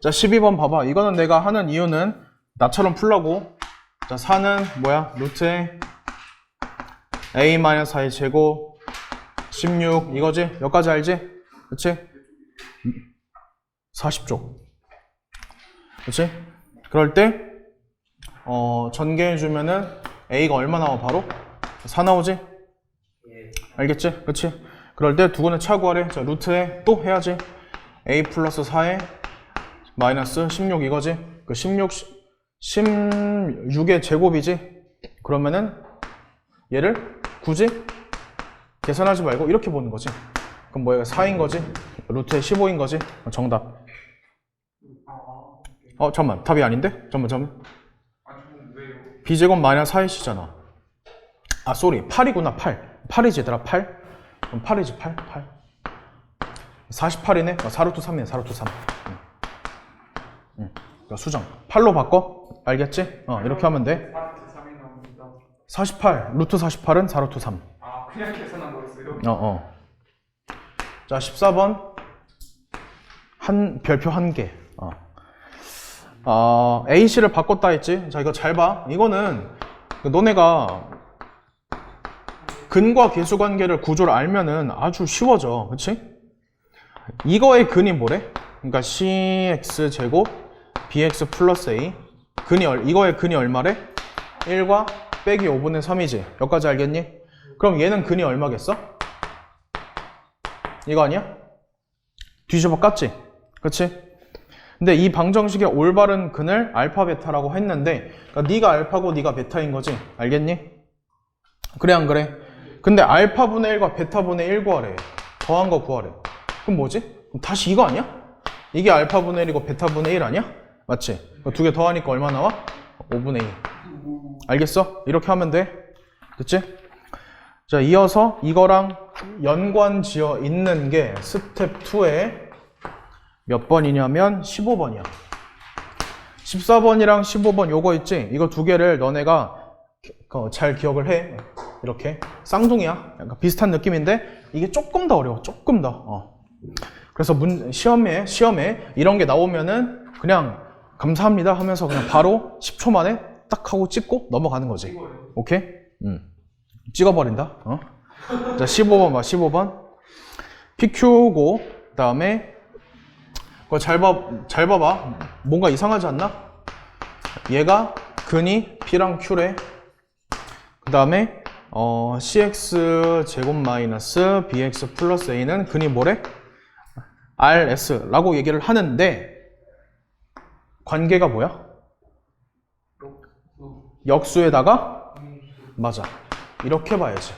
자, 12번 봐봐. 이거는 내가 하는 이유는 나처럼 풀라고. 자, 4는 뭐야? 루트에 a-4의 제곱 16 이거지? 여기까지 알지? 그치? 40쪽. 그치? 그럴 때 전개해주면은 a가 얼마 나와 바로? 4 나오지? 알겠지? 그치? 그럴 때 두근의 차 구하래. 자, 루트에 또 해야지. a 플러스 4에 마이너스 16 이거지? 그 16의 제곱이지? 그러면은 얘를 굳이 계산하지 말고 이렇게 보는 거지. 그럼 뭐야? 4인 거지? 루트에 15인 거지? 정답. 잠깐만. 답이 아닌데? 잠깐만. b제곱 마이너스 4이시잖아. 아, 쏘리. 8이구나, 8. 8이지, 얘들아, 8. 그럼 8이지, 8. 48이네? 4루트 3이네, 4루트 3. 수정. 8로 바꿔? 알겠지? 이렇게 하면 돼. 48. 루트 48은 4루트 3. 아, 그냥 계산한 거였어요? 자, 14번. 별표 1개. AC를 바꿨다 했지? 자, 이거 잘 봐. 이거는 너네가 근과 계수 관계를 구조를 알면은 아주 쉬워져. 그치? 이거의 근이 뭐래? 그러니까 cx 제곱 bx 플러스 a. 이거의 근이 얼마래? 1과 빼기 5분의 3이지. 여기까지 알겠니? 그럼 얘는 근이 얼마겠어? 이거 아니야? 뒤집어 깠지? 그치? 근데 이 방정식의 올바른 근을 알파 베타라고 했는데, 그러니까 네가 알파고 네가 베타인 거지. 알겠니? 그래 안 그래? 근데 알파분의 1과 베타분의 1 구하래. 더한 거 구하래. 그럼 뭐지? 그럼 다시 이거 아니야? 이게 알파분의 1이고 베타분의 1 아니야? 맞지? 두 개 더하니까 얼마 나와? 5분의 2. 알겠어? 이렇게 하면 돼. 됐지? 자, 이어서 이거랑 연관 지어 있는 게 스텝 2에 몇 번이냐면 15번이야. 14번이랑 15번 요거 있지? 이거 두 개를 너네가 잘 기억을 해. 이렇게 쌍둥이야. 약간 비슷한 느낌인데 이게 조금 더 어려워. 조금 더. 그래서 시험에 이런 게 나오면은 그냥 감사합니다 하면서 그냥 바로 10초 만에 딱 하고 찍고 넘어가는 거지. 오케이? 찍어버린다. 자, 15번 봐. 15번. PQ고 그 다음에 그거 잘 봐봐. 뭔가 이상하지 않나? 얘가 근이 P랑 Q래. 그 다음에 CX 제곱 마이너스 BX 플러스 A는 근이 뭐래? RS라고 얘기를 하는데 관계가 뭐야? 역수에다가? 맞아. 이렇게 봐야지.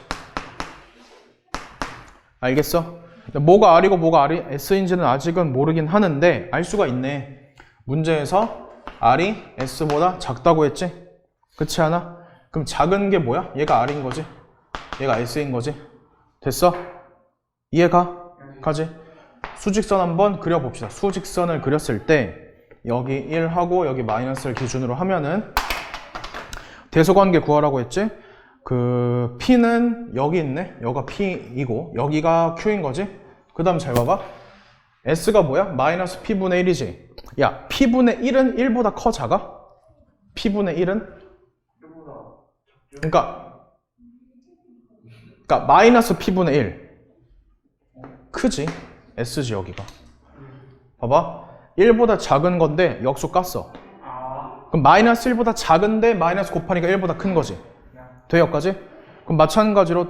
알겠어? 뭐가 R이고 뭐가 S인지는 아직은 모르긴 하는데 알 수가 있네. 문제에서 R이 S보다 작다고 했지? 그렇지 않아? 그럼 작은 게 뭐야? 얘가 R인 거지? 얘가 S인 거지? 됐어? 이해가? 가지? 수직선 한번 그려봅시다. 수직선을 그렸을 때 여기 1하고 여기 마이너스를 기준으로 하면은 대소관계 구하라고 했지? 그 P는 여기 있네. 여기가 P이고 여기가 Q인 거지? 그 다음 잘 봐봐. S가 뭐야? 마이너스 P분의 1이지? 야, P분의 1은 1보다 커 작아? P분의 1은? 그러니까 마이너스 P분의 1 크지? S지 여기가. 봐봐. 1보다 작은 건데 역수 깠어. 그럼 마이너스 1보다 작은데 마이너스 곱하니까 1보다 큰 거지. 돼 여기까지? 그럼 마찬가지로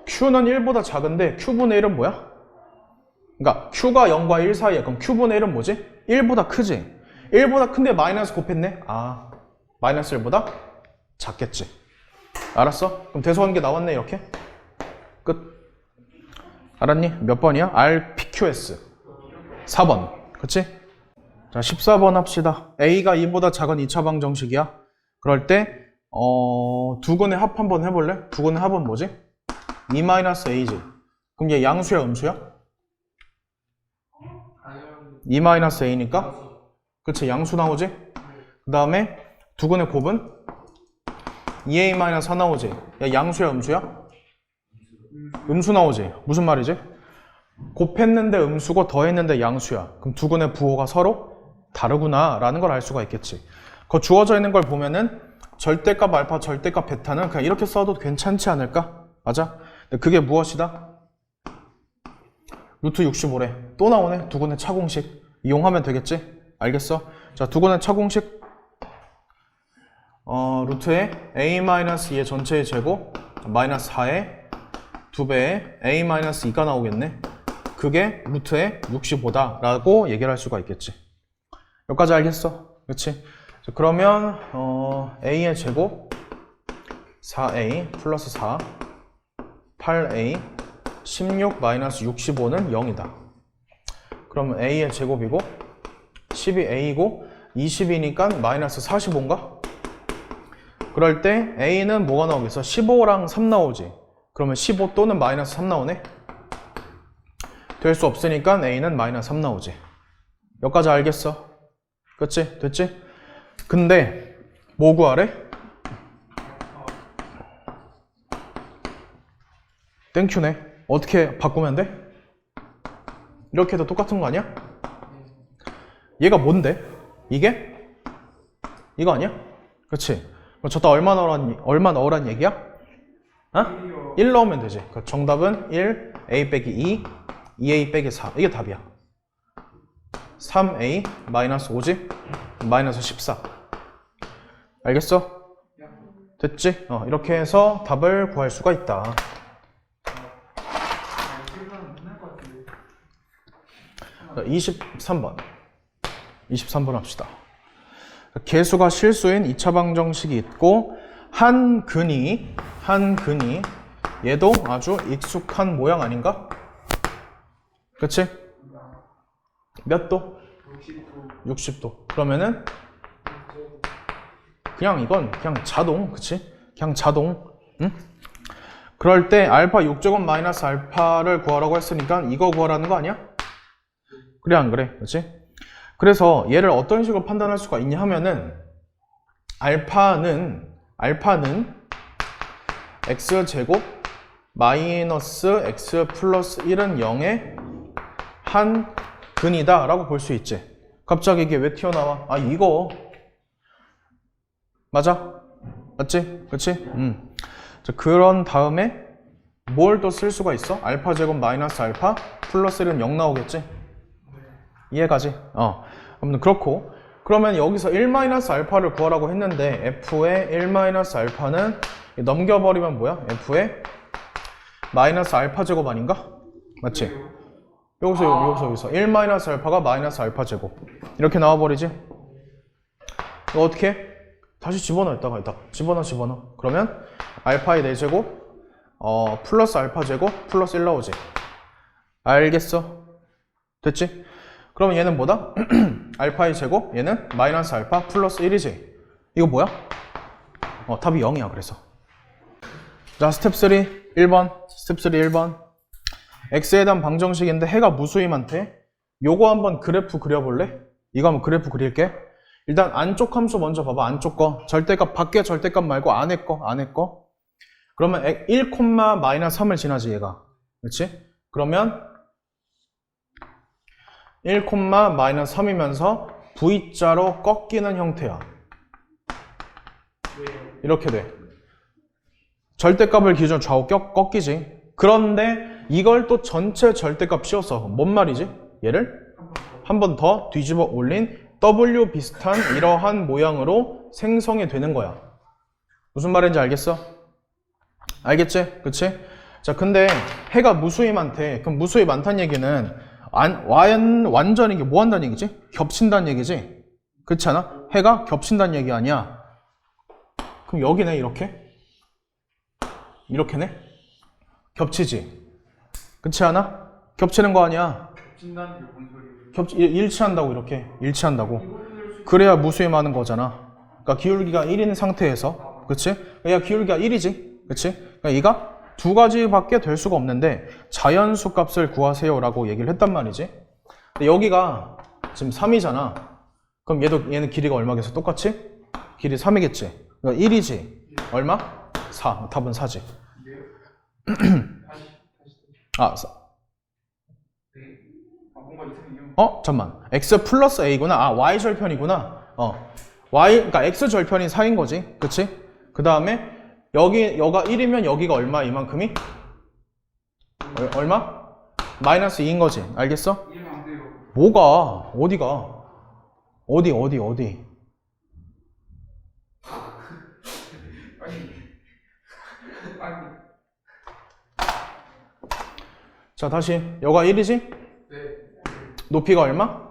Q는 1보다 작은데 Q분의 1은 뭐야? 그러니까 Q가 0과 1 사이에. 그럼 Q분의 1은 뭐지? 1보다 크지? 1보다 큰데 마이너스 곱했네? 마이너스 1보다 작겠지. 알았어? 그럼 대소관계 나왔네 이렇게? 끝. 알았니? 몇 번이야? RPQS 4번. 그치? 자, 14번 합시다. A가 2보다 작은 2차 방정식이야. 그럴 때 두근의 합 한번 해볼래? 두근의 합은 뭐지? 2-A지. 그럼 얘 양수야 음수야? 2-A니까? 그치, 양수 나오지? 그 다음에 두근의 곱은 2A-4 나오지? 야, 양수야 음수야? 음수 나오지? 무슨 말이지? 곱했는데 음수고 더했는데 양수야. 그럼 두 근의 부호가 서로 다르구나 라는 걸 알 수가 있겠지. 그 주어져 있는 걸 보면은 절대값 알파, 절대값 베타는 그냥 이렇게 써도 괜찮지 않을까? 맞아? 근데 그게 무엇이다? 루트 65래. 또 나오네. 두 근의 차공식. 이용하면 되겠지? 알겠어? 자, 두 근의 차공식. 루트에 a-2의 전체의 제곱 마이너스 4의 2배의 a-2가 나오겠네. 그게 루트에 65다 라고 얘기를 할 수가 있겠지. 여기까지 알겠어? 그렇지? 자, 그러면 a의 제곱 4a 플러스 4 8a 16 마이너스 65는 0이다. 그러면 a의 제곱이고 12a이고 20이니까 마이너스 45인가? 그럴 때 a는 뭐가 나오겠어? 15랑 3 나오지. 그러면 15 또는 마이너스 3 나오네? 될 수 없으니까 a는 마이너스 3 나오지. 여기까지 알겠어? 그치? 됐지? 근데 뭐 구하래? 땡큐네. 어떻게 바꾸면 돼? 이렇게 해도 똑같은 거 아니야? 얘가 뭔데? 이게? 이거 아니야? 그치? 그럼 저다 얼마 넣으란 얘기야? 어? 1 넣으면 되지. 그럼 정답은 1, a 빼기 2, 2a 빼기 4. 이게 답이야. 3a 마이너스 5지? 마이너스 14. 알겠어? 됐지? 이렇게 해서 답을 구할 수가 있다. 23번. 23번 합시다. 개수가 실수인 2차 방정식이 있고 한 근이 얘도 아주 익숙한 모양 아닌가? 그치? 몇 도? 60도. 그러면은 그냥 이건 그냥 자동, 그치? 그냥 자동. 응? 그럴 때 알파 6제곱 마이너스 알파를 구하라고 했으니까 이거 구하라는 거 아니야? 그래 안 그래? 그치? 그래서 얘를 어떤 식으로 판단할 수가 있냐 하면은 알파는 x제곱 마이너스 x 플러스 1은 0의 한 근이다 라고 볼 수 있지. 갑자기 이게 왜 튀어나와? 아 이거 맞아? 맞지? 그치? 자, 그런 다음에 뭘 또 쓸 수가 있어? 알파 제곱 마이너스 알파 플러스 1은 0 나오겠지? 이해가지? 아무튼 그렇고 그러면 여기서 1-알파를 구하라고 했는데 f의 1-알파는 넘겨버리면 뭐야? f의 마이너스 알파 제곱 아닌가? 맞지? 여기서 1-알파가 마이너스 알파 제곱 이렇게 나와버리지? 이거 어떻게 해? 다시 집어넣어 집어넣어 그러면 알파의 4제곱 플러스 알파 제곱 플러스 1 나오지? 알겠어? 됐지? 그러면 얘는 뭐다? 알파의 제곱, 얘는 마이너스 알파 플러스 1이지. 이거 뭐야? 답이 0이야, 그래서. 자, 스텝 3, 1번. x에 대한 방정식인데 해가 무수히 많대. 요거 한번 그래프 그려볼래? 이거 한번 그래프 그릴게. 일단 안쪽 함수 먼저 봐봐, 안쪽 거. 절대값, 밖에 절대값 말고 안에 거. 그러면 1, 마이너스 3을 지나지, 얘가. 그렇지? 그러면 1, 마이너스 3이면서 V자로 꺾이는 형태야. 이렇게 돼. 절대값을 기준으로 좌우 꺾이지. 그런데 이걸 또 전체 절대값 씌워서 뭔 말이지? 얘를 한 번 더 뒤집어 올린 W 비슷한 이러한 모양으로 생성이 되는 거야. 무슨 말인지 알겠어? 알겠지? 그치? 자, 근데 해가 무수히 많대. 그럼 무수히 많다는 얘기는 완전히 이게 뭐 한다는 얘기지? 겹친다는 얘기지? 그렇지 않아? 해가 겹친다는 얘기 아니야? 그럼 여기네, 이렇게네? 겹치지? 그렇지 않아? 겹치는 거 아니야? 겹친다는 게 뭔 소리예요? 일치한다고, 이렇게. 일치한다고. 그래야 무수히 많은 거잖아. 그러니까 기울기가 1인 상태에서. 그치? 얘가 기울기가 1이지? 그치? 그러니까 얘가 두 가지밖에 될 수가 없는데 자연수 값을 구하세요 라고 얘기를 했단 말이지. 근데 여기가 지금 3이잖아. 그럼 얘는 길이가 얼마겠어? 똑같이? 길이 3이겠지. 그러니까 1이지. 얼마? 4. 답은 4지. 잠만. x 플러스 a구나. 아, y 절편이구나. y, 그러니까 x 절편이 4인 거지. 그치? 그 다음에 여가 1이면 여기가 얼마? 이만큼이? 얼마? 마이너스 2인 거지. 알겠어? 이해가 안 돼요. 뭐가? 어디가? 어디? 아니. 자, 다시. 여가 1이지? 네. 높이가 얼마?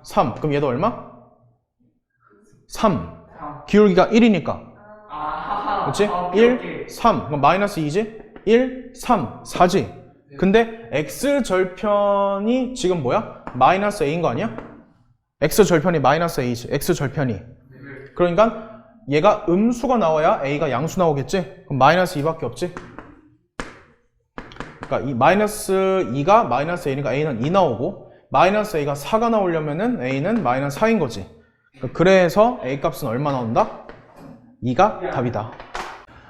3. 3. 그럼 얘도 얼마? 3. 3. 기울기가 1이니까. 아하하. 그치? 오케이, 1, 오케이. 3. 그럼 마이너스 2지? 1, 3, 4지? 근데 x 절편이 지금 뭐야? 마이너스 a인 거 아니야? x 절편이 마이너스 a지. x 절편이. 네. 그러니까 얘가 음수가 나와야 a가 양수 나오겠지? 그럼 마이너스 2밖에 없지? 그러니까 이 마이너스 2가 마이너스 a니까 a는 2 나오고 마이너스 a가 4가 나오려면은 a는 마이너스 4인 거지. 그래서 a 값은 얼마 나온다? 2가 답이다.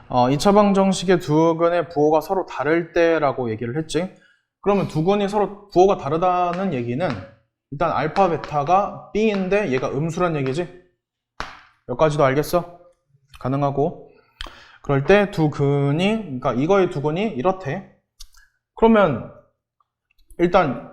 2차 방정식의 두 근의 부호가 서로 다를 때라고 얘기를 했지. 그러면 두 근이 서로 부호가 다르다는 얘기는 일단 알파 베타가 b인데 얘가 음수란 얘기지. 여기까지도 알겠어? 가능하고. 그럴 때 두 근이, 그러니까 이거의 두 근이 이렇대. 그러면 일단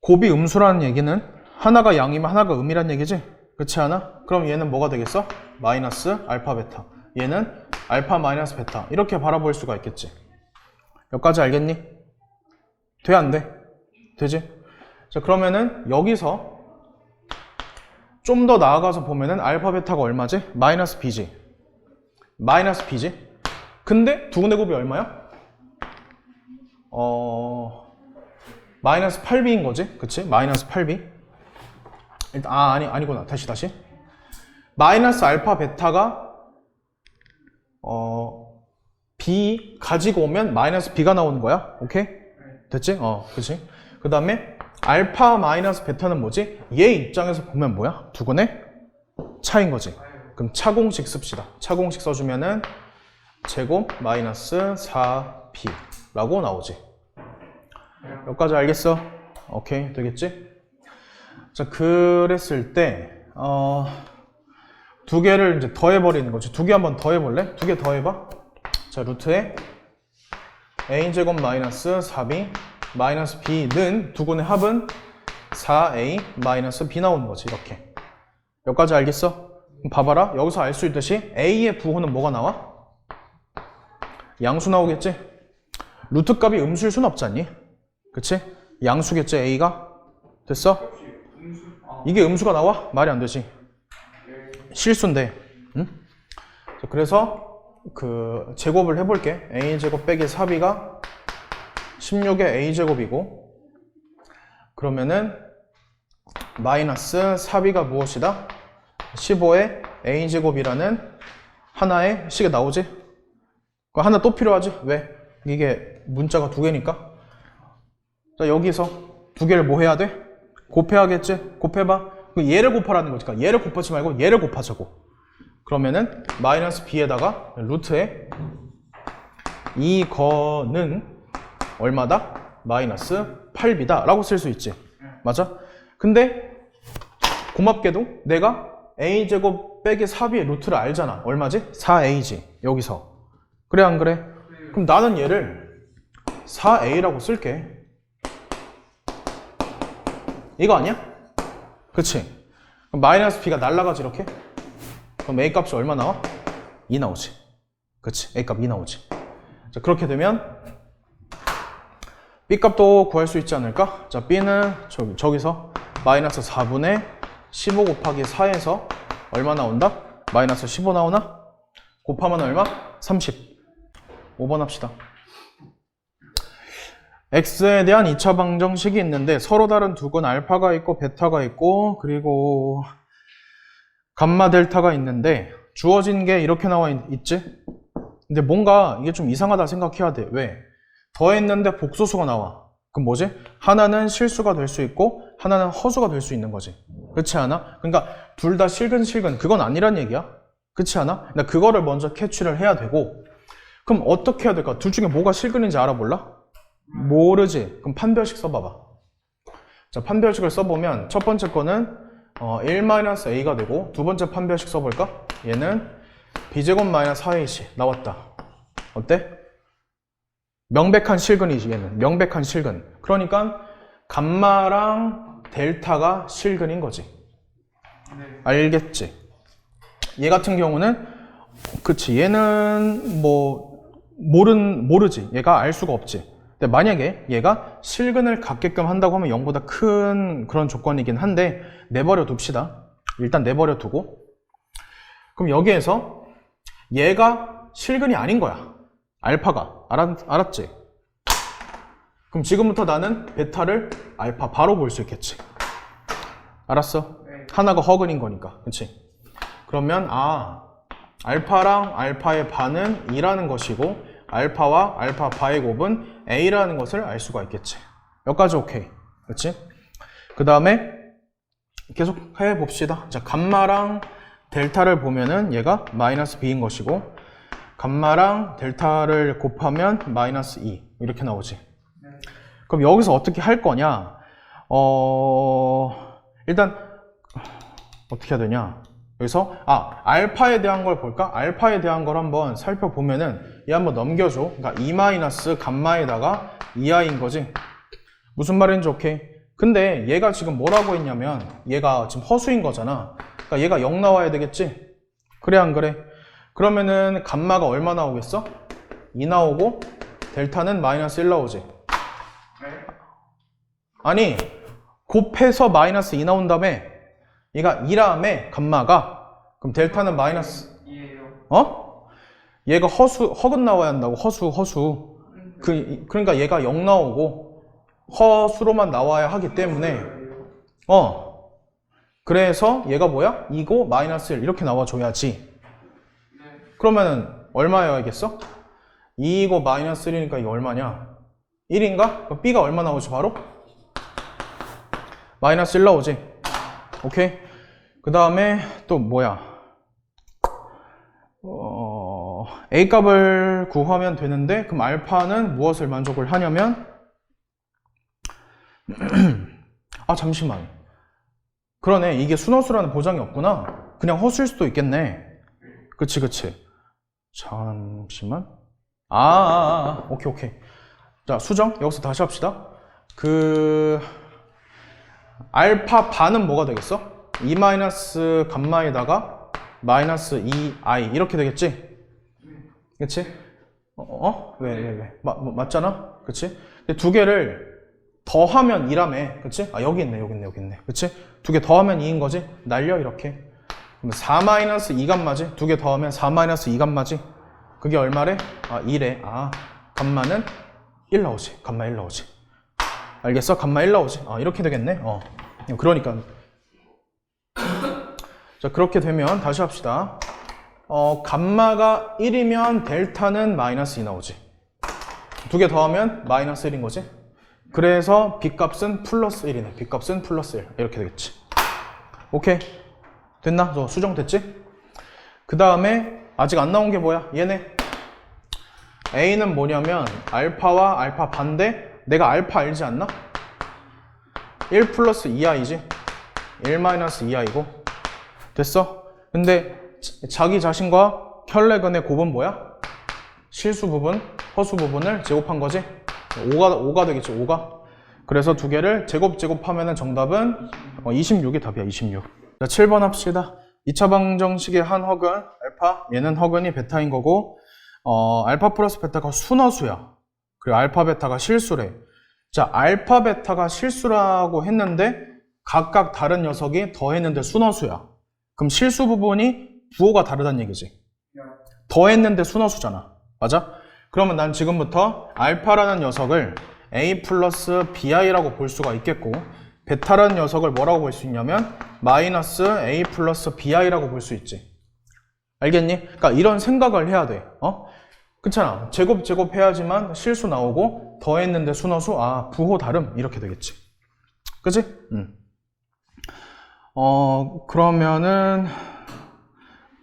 곱이 음수라는 얘기는 하나가 양이면 하나가 음이란 얘기지? 그렇지 않아? 그럼 얘는 뭐가 되겠어? 마이너스 알파 베타. 얘는 알파 마이너스 베타. 이렇게 바라볼 수가 있겠지. 여기까지 알겠니? 돼? 안 돼? 되지? 자, 그러면은 여기서 좀 더 나아가서 보면은 알파 베타가 얼마지? 마이너스 b지. 마이너스 b지? 근데 두 근의 곱이 얼마야? 마이너스 8b인 거지? 그치? 마이너스 8b. 일단, 아니구나. 다시. 마이너스 알파 베타가, b 가지고 오면 마이너스 b가 나오는 거야. 오케이? 됐지? 그치? 그 다음에, 알파 마이너스 베타는 뭐지? 얘 입장에서 보면 뭐야? 두 근의 차인 거지. 그럼 차공식 씁시다. 차공식 써주면은, 제곱 마이너스 4b 라고 나오지. 여기까지 알겠어? 오케이, 되겠지? 자, 그랬을 때, 두 개를 이제 더해버리는 거지. 두 개 한번 더해볼래? 두 개 더해봐. 자, 루트에 a제곱 마이너스 4b 마이너스 b는 두 근의 합은 4a 마이너스 b 나오는 거지. 이렇게. 여기까지 알겠어? 그럼 봐봐라. 여기서 알 수 있듯이 a의 부호는 뭐가 나와? 양수 나오겠지? 루트 값이 음수일 순 없잖니? 그치? 양수겠지, a가? 됐어? 이게 음수가 나와? 말이 안 되지. 실수인데. 응? 자, 그래서 그 제곱을 해볼게. a제곱 빼기 4b가 16의 a제곱이고, 그러면은 마이너스 4b가 무엇이다? 15의 a제곱이라는 하나의 식이 나오지? 그 하나 또 필요하지? 왜? 이게 문자가 두 개니까. 자, 여기서 두 개를 뭐 해야 돼? 곱해야겠지? 곱해봐. 얘를 곱하라는 거지. 그러니까 얘를 곱하지 말고 얘를 곱하자고. 그러면은 마이너스 b에다가 루트에 이거는 얼마다? 마이너스 8b다 라고 쓸 수 있지. 맞아? 근데 고맙게도 내가 a제곱 빼기 4b의 루트를 알잖아. 얼마지? 4a지. 여기서. 그래 안 그래? 그럼 나는 얘를 4a라고 쓸게. 이거 아니야? 그치? 그럼 마이너스 b가 날라가지 이렇게? 그럼 a 값이 얼마 나와? 2 나오지. 그치? a 값 2 나오지. 자, 그렇게 되면 b 값도 구할 수 있지 않을까? 자, b는 저기서 마이너스 4분의 15 곱하기 4에서 얼마 나온다? 마이너스 15 나오나? 곱하면 얼마? 30. 5번 합시다. x에 대한 2차 방정식이 있는데 서로 다른 두 근 알파가 있고 베타가 있고 그리고 감마 델타가 있는데 주어진 게 이렇게 나와 있지? 근데 뭔가 이게 좀 이상하다 생각해야 돼. 왜? 더했는데 복소수가 나와. 그럼 뭐지? 하나는 실수가 될 수 있고 하나는 허수가 될 수 있는 거지. 그렇지 않아? 그러니까 둘 다 실근 그건 아니란 얘기야. 그렇지 않아? 근데 그거를 먼저 캐치를 해야 되고 그럼 어떻게 해야 될까? 둘 중에 뭐가 실근인지 알아볼라? 모르지? 그럼 판별식 써봐봐. 자, 판별식을 써보면 첫 번째 거는 1-a가 되고 두 번째 판별식 써볼까? 얘는 b제곱 마이너스 4ac 나왔다. 어때? 명백한 실근이지 얘는. 명백한 실근. 그러니까 감마랑 델타가 실근인 거지. 네. 알겠지? 얘 같은 경우는 그치 얘는 뭐 모르지. 얘가 알 수가 없지. 근데 만약에 얘가 실근을 갖게끔 한다고 하면 0보다 큰 그런 조건이긴 한데 내버려 둡시다. 일단 내버려 두고 그럼 여기에서 얘가 실근이 아닌 거야. 알파가. 알았지? 그럼 지금부터 나는 베타를 알파 바로 볼 수 있겠지. 알았어? 네. 하나가 허근인 거니까. 그치? 그러면 알파랑 알파의 반은 2라는 것이고 알파와 알파 바의 곱은 a라는 것을 알 수가 있겠지. 여기까지 오케이. 그치? 그 다음에 계속 해봅시다. 자, 감마랑 델타를 보면은 얘가 마이너스 b인 것이고 감마랑 델타를 곱하면 마이너스 2 이렇게 나오지. 그럼 여기서 어떻게 할 거냐? 일단 어떻게 해야 되냐? 여기서 알파에 대한 걸 볼까? 알파에 대한 걸 한번 살펴보면은 얘 한번 넘겨줘. 그러니까 2 마이너스 감마에다가 2i인 거지. 무슨 말인지 오케이. 근데 얘가 지금 뭐라고 했냐면 얘가 지금 허수인 거잖아. 그러니까 얘가 0 나와야 되겠지? 그래 안 그래? 그러면은 감마가 얼마 나오겠어? 2 나오고 델타는 마이너스 1 나오지. 네. 아니 곱해서 마이너스 2 나온 다음에 얘가 2라며 감마가 그럼 델타는 마이너스 이해요. 얘가 허근 나와야 한다고. 허수 그러니까 얘가 0 나오고 허수로만 나와야 하기 때문에 그래서 얘가 뭐야? 2고 마이너스 1 이렇게 나와줘야지. 그러면은 얼마여야겠어? 2고 마이너스 1이니까 이게 얼마냐? 1인가? 그럼 b가 얼마 나오지 바로? 마이너스 1 나오지. 오케이. 그 다음에 또 뭐야? A 값을 구하면 되는데 그럼 알파는 무엇을 만족을 하냐면 잠시만. 그러네. 이게 순허수라는 보장이 없구나. 그냥 허수일 수도 있겠네. 그치. 잠시만. 오케이. 자, 수정. 여기서 다시 합시다. 알파 반은 뭐가 되겠어? 2 마이너스 감마에다가 마이너스 2i 이렇게 되겠지? 그치? 왜? 맞잖아? 그치? 근데 두 개를 더하면 2라며. 그치? 여기 있네. 그치? 두 개 더하면 2인 거지? 날려 이렇게. 그럼 4 마이너스 2감마지? 두 개 더하면 4 마이너스 2감마지? 그게 얼마래? 2래. 감마는 1 나오지. 감마 1 나오지. 알겠어? 감마 1 나오지. 이렇게 되겠네. 그러니까. 자, 그렇게 되면 다시 합시다. 감마가 1이면 델타는 마이너스 2 나오지. 두 개 더하면 마이너스 1인 거지. 그래서 b값은 플러스 1이네. b값은 플러스 1. 이렇게 되겠지. 오케이. 됐나? 수정됐지? 그 다음에 아직 안 나온 게 뭐야? 얘네. A는 뭐냐면 알파와 알파 반대. 내가 알파 알지 않나? 1 플러스 2i지. 1 마이너스 2i고. 됐어? 근데 자기 자신과 혈내근의 곱은 뭐야? 실수 부분, 허수 부분을 제곱한 거지? 5가 되겠지, 5가. 그래서 두 개를 제곱하면은 정답은 26이 답이야, 26. 자, 7번 합시다. 2차 방정식의 한 허근, 알파, 얘는 허근이 베타인 거고, 알파 플러스 베타가 순허수야. 그리고 알파 베타가 실수래. 자, 알파 베타가 실수라고 했는데 각각 다른 녀석이 더했는데 순허수야. 그럼 실수 부분이 부호가 다르다는 얘기지. 더했는데 순허수잖아. 맞아? 그러면 난 지금부터 알파라는 녀석을 a 플러스 bi라고 볼 수가 있겠고 베타라는 녀석을 뭐라고 볼 수 있냐면 마이너스 a 플러스 bi라고 볼 수 있지. 알겠니? 그러니까 이런 생각을 해야 돼. 그렇잖아. 제곱해야지만 실수 나오고 더했는데 순허수, 부호 다름 이렇게 되겠지. 그치? 그러면은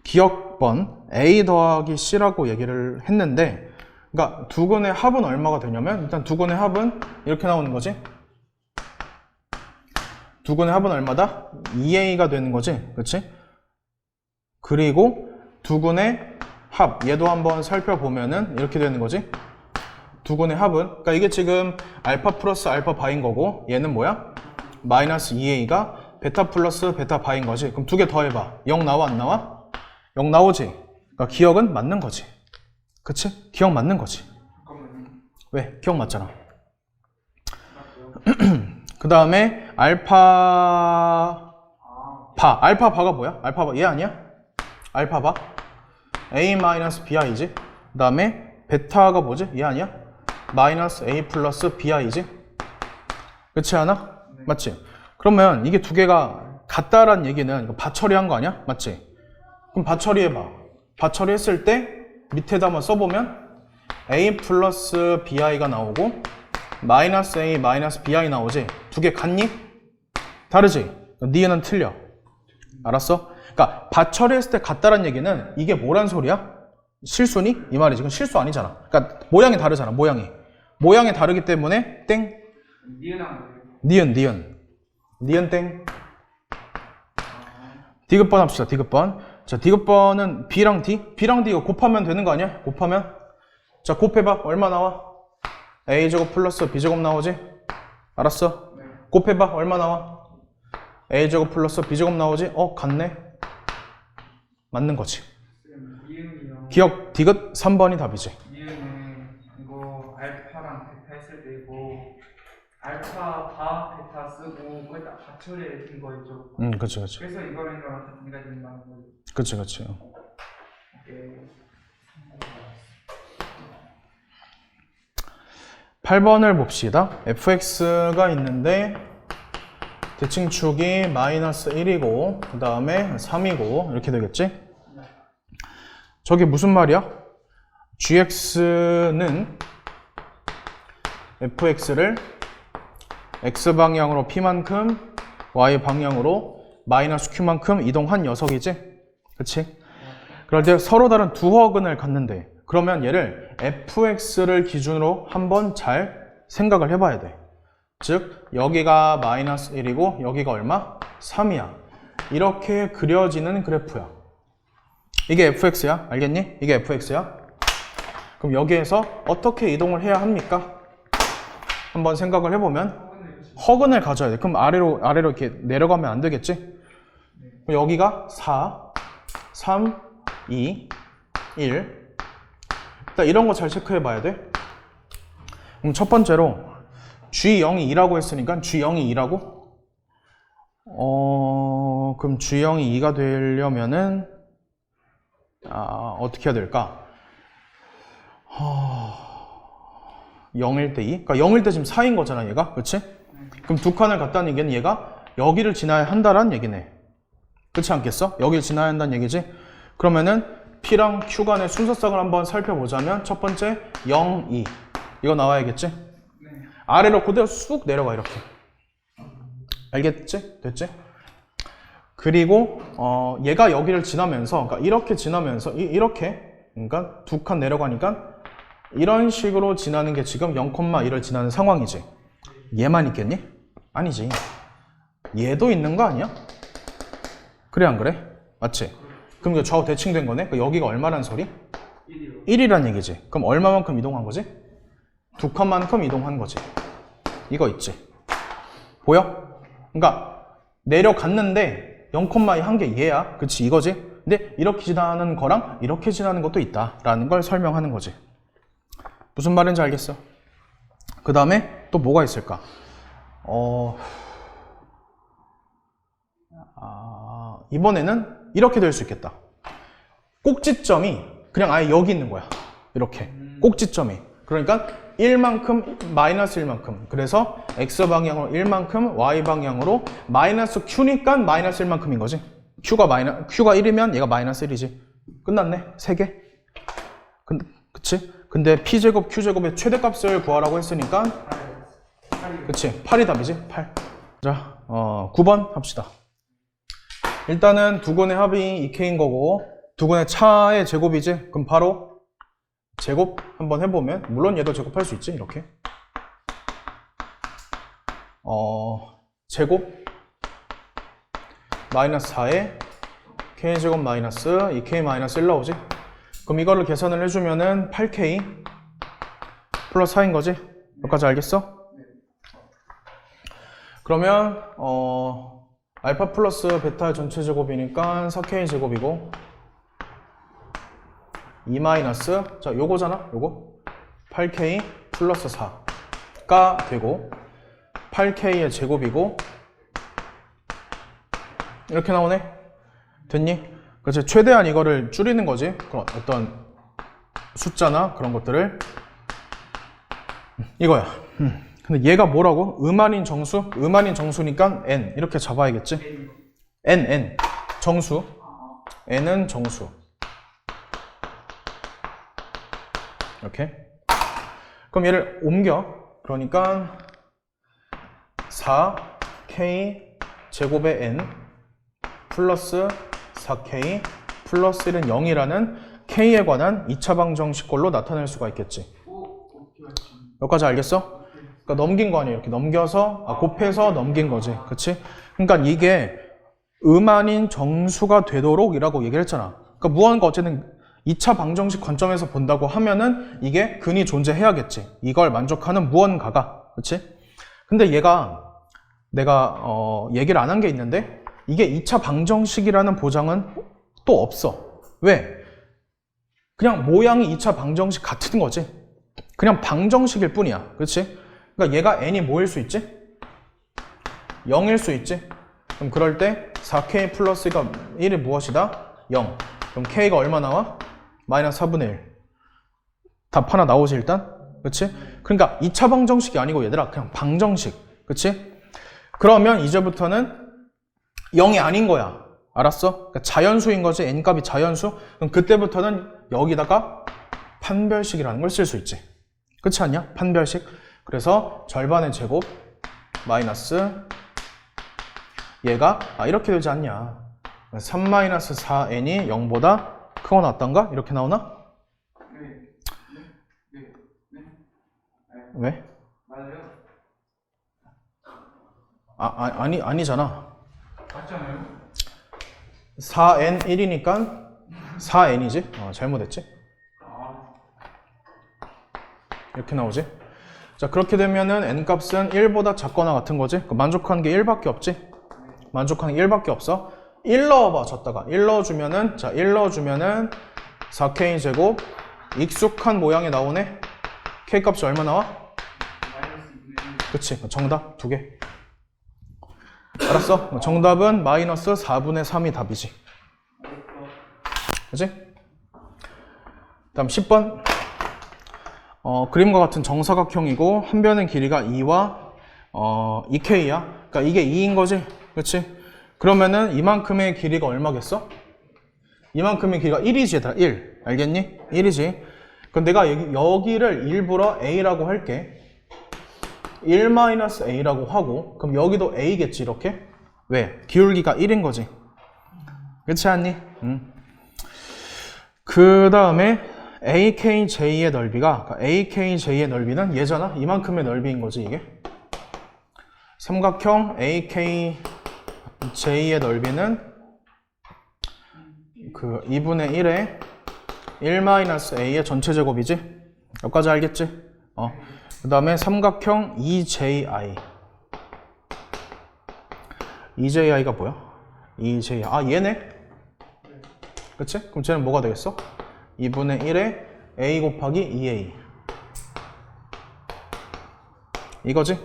기억번 A 더하기 C라고 얘기를 했는데 그러니까 두 근의 합은 얼마가 되냐면 일단 두 근의 합은 이렇게 나오는 거지. 두근의 합은 얼마다? 2a가 되는 거지. 그렇지? 그리고 두근의 합, 얘도 한번 살펴보면은 이렇게 되는 거지. 두근의 합은, 그러니까 이게 지금 알파 플러스 알파 바인 거고, 얘는 뭐야? 마이너스 2a가 베타 플러스 베타 바인 거지. 그럼 두 개 더해봐. 0 나와 안 나와? 0 나오지. 그러니까 기억은 맞는 거지. 그치? 기억 맞는 거지. 잠깐만요. 왜? 기억 맞잖아. 그 다음에 알파 바. 알파 바가 뭐야? 알파 바 얘 아니야? 알파 바 a 마이너스 bi지. 그 다음에 베타가 뭐지? 얘 아니야? 마이너스 a 플러스 bi지. 그렇지 않아? 네. 맞지? 그러면 이게 두 개가 같다란 얘기는 이거 바 처리한 거 아니야? 맞지? 그럼 바 처리해봐. 바 처리했을 때 밑에다 한번 써보면 a 플러스 bi가 나오고 마이너스 a 마이너스 bi 나오지? 두 개 같니? 다르지? 니은 틀려. 알았어? 그러니까 바 처리했을 때 같다란 얘기는 이게 뭐란 소리야? 실수니? 이 말이지. 그건 실수 아니잖아. 그러니까 모양이 다르잖아. 모양이 다르기 때문에 땡. 니은한 니은 땡. 디귿번 합시다. 디귿번. 자, 디귿번은 b랑 d? b랑 d 이거 곱하면 되는 거 아니야? 곱하면. 자, 곱해봐. 얼마 나와? a제곱 플러스 b제곱 나오지? 알았어? 네. 곱해봐. 얼마 나와? a제곱 플러스 b제곱 나오지? 같네. 맞는 거지. 니은이요. 기억 디귿 3번이 답이지. 니은은 이거 알파랑 베타 했을 때 이거 알파 바 베타 쓰고 거기다 받쳐야 된 거죠. 그치, 그치. 그래서 이거랑 이거랑 같은 가 된다는 거죠. 그치, 그치. 오케이. 8번을 봅시다. fx가 있는데 대칭축이 마이너스 1이고 그 다음에 3이고 이렇게 되겠지? 저게 무슨 말이야? gx는 fx를 x방향으로 p만큼 y방향으로 마이너스 q만큼 이동한 녀석이지? 그치? 그럴 때 서로 다른 두 허근을 갖는데 그러면 얘를 fx를 기준으로 한번 잘 생각을 해봐야 돼. 즉 여기가 마이너스 1이고 여기가 얼마? 3이야. 이렇게 그려지는 그래프야. 이게 fx야. 알겠니? 이게 fx야. 그럼 여기에서 어떻게 이동을 해야 합니까? 한번 생각을 해보면 허근을 가져야 돼. 그럼 아래로 이렇게 내려가면 안 되겠지? 그럼 여기가 4, 3, 2, 1. 일단 이런 거 잘 체크해 봐야 돼. 그럼 첫 번째로 G0이 2라고 했으니까 G0이 2라고? 그럼 G0이 2가 되려면은 어떻게 해야 될까? 0일 때 2? 그러니까 0일 때 지금 4인 거잖아, 얘가. 그치? 그럼 두 칸을 갖다는 얘기는 얘가 여기를 지나야 한다라는 얘기네. 그렇지 않겠어? 여기를 지나야 한다는 얘기지? 그러면은 P랑 Q 간의 순서상을 한번 살펴보자면 첫 번째 0, 2 이거 나와야겠지? 네. 아래로 그대로 쑥 내려가 이렇게. 알겠지? 됐지? 그리고 얘가 여기를 지나면서 그러니까 이렇게 지나면서 이렇게 그러니까 두 칸 내려가니까 이런 식으로 지나는 게 지금 0,1을 지나는 상황이지. 얘만 있겠니? 아니지. 얘도 있는 거 아니야? 그래 안 그래? 맞지? 그럼 이거 좌우 대칭된 거네? 그러니까 여기가 얼마란 소리? 1이요. 1이란 얘기지. 그럼 얼마만큼 이동한 거지? 두 칸만큼 이동한 거지. 이거 있지. 보여? 그러니까 내려갔는데 0,2 한 게 얘야. 그치? 이거지? 근데 이렇게 지나는 거랑 이렇게 지나는 것도 있다라는 걸 설명하는 거지. 무슨 말인지 알겠어? 그 다음에 또 뭐가 있을까? 이번에는 이렇게 될 수 있겠다. 꼭지점이 그냥 아예 여기 있는 거야. 이렇게. 꼭지점이. 그러니까 1만큼, 마이너스 1만큼. 그래서 X방향으로 1만큼, Y방향으로 마이너스 Q니까 마이너스 1만큼인 거지. Q가 1이면 얘가 마이너스 1이지. 끝났네. 3개. 그치? 근데 P제곱, Q제곱의 최대값을 구하라고 했으니까 그치? 8이 답이지? 8. 자, 9번 합시다. 일단은 두근의 합이 2K인 거고 두근의 차의 제곱이지? 그럼 바로 제곱 한번 해보면 물론 얘도 제곱할 수 있지 이렇게 제곱 마이너스 4에 k제곱 마이너스 2k 마이너스 1 나오지? 그럼 이거를 계산을 해주면은 8k 플러스 4인 거지? 여기까지 알겠어? 그러면 알파 플러스 베타의 전체 제곱이니까 4k 제곱이고 2 마이너스 자 요거잖아 요거 8k 플러스 4가 되고 8k의 제곱이고 이렇게 나오네? 됐니? 그치? 최대한 이거를 줄이는 거지. 그런 어떤 숫자나 그런 것들을 이거야. 근데 얘가 뭐라고? 음아닌 정수? 음아닌 정수니까 n 이렇게 잡아야겠지? n 정수 n은 정수 이렇게 그럼 얘를 옮겨 그러니까 4k 제곱의 n 플러스 4k 플러스 1은 0이라는 k에 관한 2차 방정식꼴로 나타낼 수가 있겠지. 여기까지 알겠어? 그러니까 넘긴 거 아니에요. 이렇게 넘겨서 곱해서 넘긴 거지. 그치? 그러니까 이게 음아닌 정수가 되도록 이라고 얘기를 했잖아. 그러니까 무언가 어쨌든 2차 방정식 관점에서 본다고 하면은 이게 근이 존재해야겠지. 이걸 만족하는 무언가가. 그치? 근데 얘가 내가 얘기를 안 한 게 있는데 이게 2차 방정식이라는 보장은 또 없어. 왜? 그냥 모양이 2차 방정식 같은 거지. 그냥 방정식일 뿐이야. 그렇지? 그러니까 얘가 n이 뭐일 수 있지? 0일 수 있지? 그럼 그럴 때 4k 플러스가 1이 무엇이다? 0. 그럼 k가 얼마 나와? 마이너스 4분의 1. 답 하나 나오지 일단? 그렇지? 그러니까 2차 방정식이 아니고 얘들아 그냥 방정식. 그렇지? 그러면 이제부터는 0이 아닌 거야. 알았어? 그러니까 자연수인 거지. n값이 자연수. 그럼 그때부터는 여기다가 판별식이라는 걸 쓸 수 있지. 그렇지 않냐? 판별식. 그래서 절반의 제곱 마이너스 얘가 이렇게 되지 않냐. 3-4n이 0보다 크거나 같던가? 이렇게 나오나? 왜? 맞아요. 아니잖아. 맞잖아요. 4n 1이니까 4n이지? 잘못했지? 이렇게 나오지? 자, 그렇게 되면은 n값은 1보다 작거나 같은 거지? 만족하는 게 1밖에 없지? 만족하는 게 1밖에 없어? 1 넣어봐, 졌다가. 1 넣어주면은, 자, 1 넣어주면은 4k 제곱 익숙한 모양이 나오네? k 값이 얼마 나와? 그치, 정답 2개. 알았어? 정답은 마이너스 4분의 3이 답이지. 그치? 다음 10번. 그림과 같은 정사각형이고 한 변의 길이가 2와 2k야. 그러니까 이게 2인 거지. 그치? 그러면은 이만큼의 길이가 얼마겠어? 이만큼의 길이가 1이지 얘들아. 1. 알겠니? 1이지. 그럼 내가 여기를 일부러 a라고 할게. 1-a라고 하고 그럼 여기도 a겠지 이렇게? 왜? 기울기가 1인 거지. 그렇지 않니? 그 다음에 AKJ의 넓이가 AKJ의 넓이는 얘잖아? 이만큼의 넓이인 거지 이게. 삼각형 AKJ의 넓이는 그 2분의 1에 1-a의 전체 제곱이지? 여기까지 알겠지? 그 다음에 삼각형 EJI. EJI가 뭐야? EJI. 얘네? 그치? 그럼 쟤는 뭐가 되겠어? 2분의 1에 A 곱하기 2A. 이거지?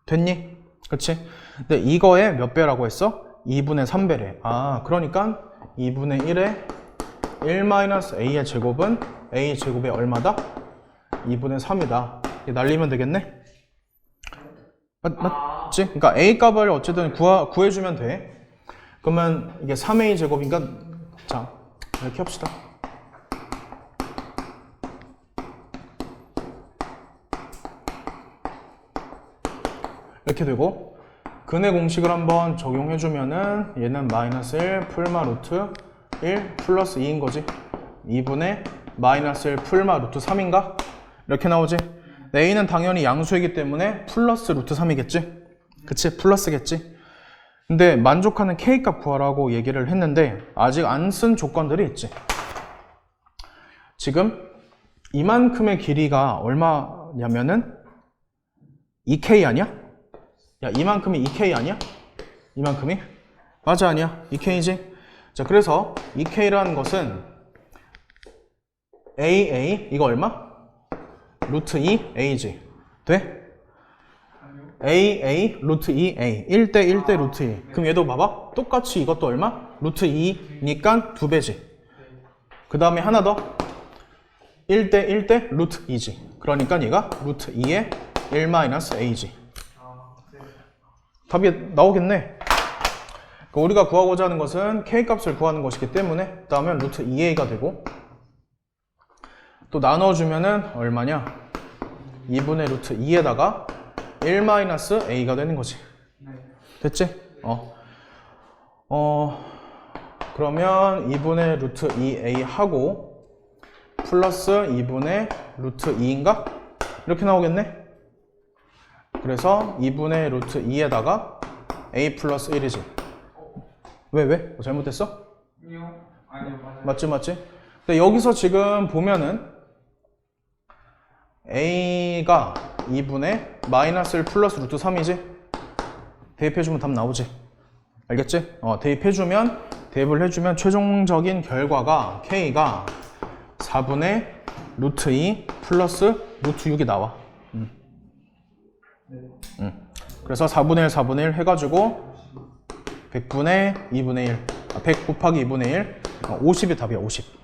됐니? 그치? 근데 이거의 몇 배라고 했어? 2분의 3배래. 그러니까 2분의 1에 1-a의 제곱은 A 제곱의 얼마다? 2분의 3이다. 날리면 되겠네? 맞지? 그러니까 A 값을 어쨌든 구해주면 돼. 그러면 이게 3A 제곱이니까 자, 이렇게 합시다. 이렇게 되고 근의 공식을 한번 적용해주면은 얘는 마이너스 1 풀마 루트 1 플러스 2인 거지. 2분의 마이너스 1 풀마 루트 3인가? 이렇게 나오지. a는 당연히 양수이기 때문에 플러스 루트 3이겠지? 그치? 플러스겠지? 근데 만족하는 K값 구하라고 얘기를 했는데 아직 안 쓴 조건들이 있지. 지금 이만큼의 길이가 얼마냐면은 2K 아니야? 야, 이만큼이 2K 아니야? 이만큼이? 맞아, 아니야? 2K지? 자, 그래서 2K라는 것은 AA, 이거 얼마? 루트 2A지. 돼? AA, 루트 2A. 1대 1대 루트 2. 그럼 얘도 봐봐. 똑같이 이것도 얼마? 루트 2니까 2배지. 그 다음에 하나 더. 1대 1대 루트 2지. 그러니까 얘가 루트 2의 1-A지. 답이 나오겠네. 그러니까 우리가 구하고자 하는 것은 K값을 구하는 것이기 때문에 그 다음에 루트 2A가 되고 또 나눠주면은 얼마냐? 2분의 루트 2에다가 1-A가 되는 거지. 됐지? 그러면 2분의 루트 2A 하고 플러스 2분의 루트 2인가? 이렇게 나오겠네? 그래서 2분의 루트 2에다가 A 플러스 1이지. 왜? 잘못됐어? 아니요, 맞아요. 맞지? 근데 여기서 지금 보면은 A가 2분의 마이너스 1 플러스 루트 3이지? 대입해주면 답 나오지? 알겠지? 대입을 해주면 최종적인 결과가 K가 4분의 루트 2 플러스 루트 6이 나와. 그래서 4분의 1 해가지고 100분의 2분의 1 100 곱하기 2분의 1 50이 답이야. 50.